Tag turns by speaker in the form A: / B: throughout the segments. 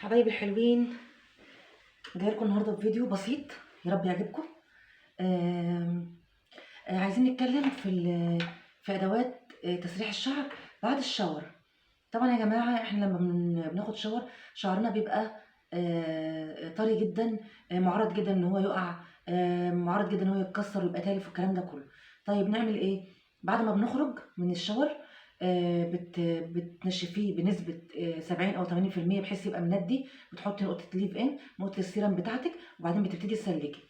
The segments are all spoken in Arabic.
A: حبايبي الحلوين، جاي لكم النهارده بفيديو بسيط يا رب يعجبكم. آم، عايزين نتكلم في ادوات تسريح الشعر بعد الشاور. طبعا يا جماعه احنا لما بناخد شاور شعرنا بيبقى طري جدا، معرض جدا ان هو يقع، معرض جدا ان هو يتكسر ويبقى تالف والكلام ده كله. طيب نعمل ايه بعد ما بنخرج من الشاور؟ بتنشفيه بنسبه 70 او 80% بحيث يبقى مندي. بتحطي نقطه ليف ان، نقطه السيرم بتاعتك، وبعدين بتبتدي تسلكي.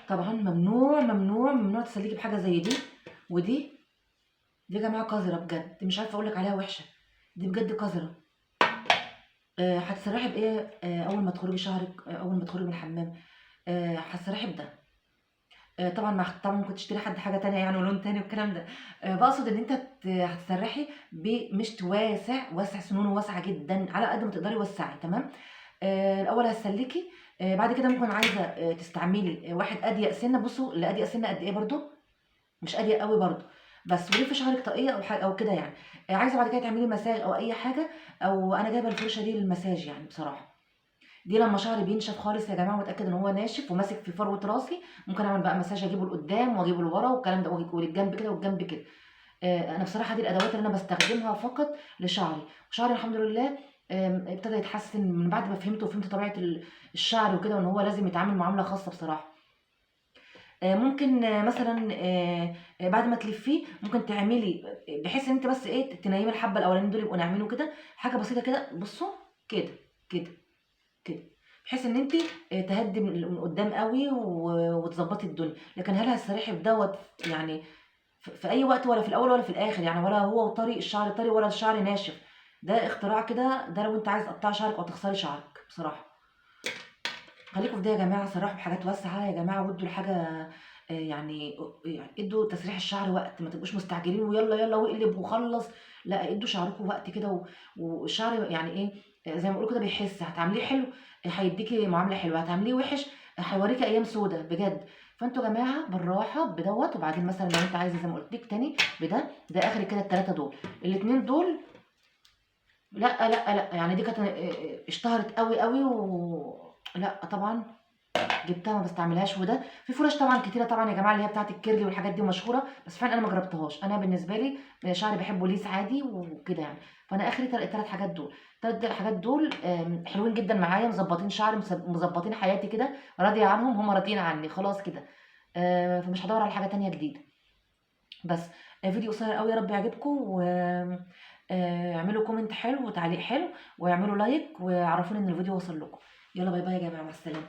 A: طبعا ممنوع ممنوع ممنوع تسلكي بحاجه زي دي. ودي يا جماعه قذره بجد، مش عارفه اقول لك عليها وحشه، دي بجد قذره. هتسرحي بايه؟ اول ما تخرجي شعرك، اول ما تخرجي من الحمام هتسرحي بده. طبعا طبعا ممكن تشتري حاجه تانية يعني ولون تاني والكلام ده. بقصد ان انت هتسرحي بمشط واسع سنونه واسعه جدا، على قد ما تقدري وسعي. تمام. الاول هتسلكي. بعد كده ممكن عايزه تستعملي واحد اضيق سنه. بصوا اللي اضيق سنه قد ايه برضو، مش اضيق قوي برضو، بس وليه في شعرك طاقيه او حاجه او كده يعني. عايزه بعد كده تعملي مساج او اي حاجه، او انا جايبه الفرشه دي للمساج يعني بصراحه. دي لما شعري بينشف خالص يا جماعه واتاكد ان هو ناشف وماسك في فروه راسي، ممكن اعمل بقى مساج، اجيبه لقدام واجيبه لورا والكلام ده، وللجنب كده والجنب كده. انا بصراحه دي الادوات اللي انا بستخدمها فقط لشعري. وشعري الحمد لله ابتدى يتحسن من بعد ما فهمت وفهمت طبيعه الشعر وكده، وان هو لازم يتعامل معامله خاصه بصراحه. ممكن مثلا بعد ما تلفيه ممكن تعملي بحيث ان انت بس ايه تنيمي الحبه الاولانيين دول يبقوا ناعمين وكده، حاجه بسيطه كده. بصوا كده كده كده، بحيث ان انت تهدي من قدام قوي وتظبطي الدنيا. لكن هل هتسرحي بدوت يعني في اي وقت، ولا في الاول ولا في الاخر يعني، ولا هو طري الشعر طري ولا الشعر ناشف؟ ده اختراع كده، ده لو انت عايز تقطعي شعرك او تخسري شعرك بصراحه. خليكم في ده يا جماعه، سرحوا بحاجات واسعه يا جماعه، وادوا الحاجه يعني ادوا تسريح الشعر وقت، ما تبقوش مستعجلين ويلا يلا واقلب وخلص. لا، ادوا شعركم وقت كده والشعر يعني ايه، زي ما بيقولوا كده بيحس. هتعمليه حلو هيديكي معامله حلوه، هتعمليه وحش هيوريكي ايام سودة بجد. فانتوا يا جماعه بالراحه بدوت. وبعدين مثلا لو انت عايزه زي ما قلت لك تاني ده اخر كده الثلاثه دول، الاثنين دول لا لا لا يعني. دي كانت اشتهرت قوي قوي لا طبعا جبتها ما بستعملهاش. وده في فرش طبعا كتيره طبعا يا جماعه، اللي هي بتاعت الكيرلي والحاجات دي مشهوره، بس فعلا انا ما جربتهاش. انا بالنسبه لي شعري بحبه ليس عادي وكده يعني. فانا اخري الثلاث حاجات دول، الثلاث حاجات دول حلوين جدا معايا، مظبطين شعري، مظبطين حياتي كده، راضيه عنهم، هم راضيين عني خلاص كده. فمش هدور على حاجه تانية جديده. بس فيديو قصير قوي، يا رب يعجبكم. و اعملوا كومنت حلو وتعليق حلو، واعملوا لايك وعرفوني ان الفيديو وصل لكم. يلا باي باي يا جماعه، مع السلامه.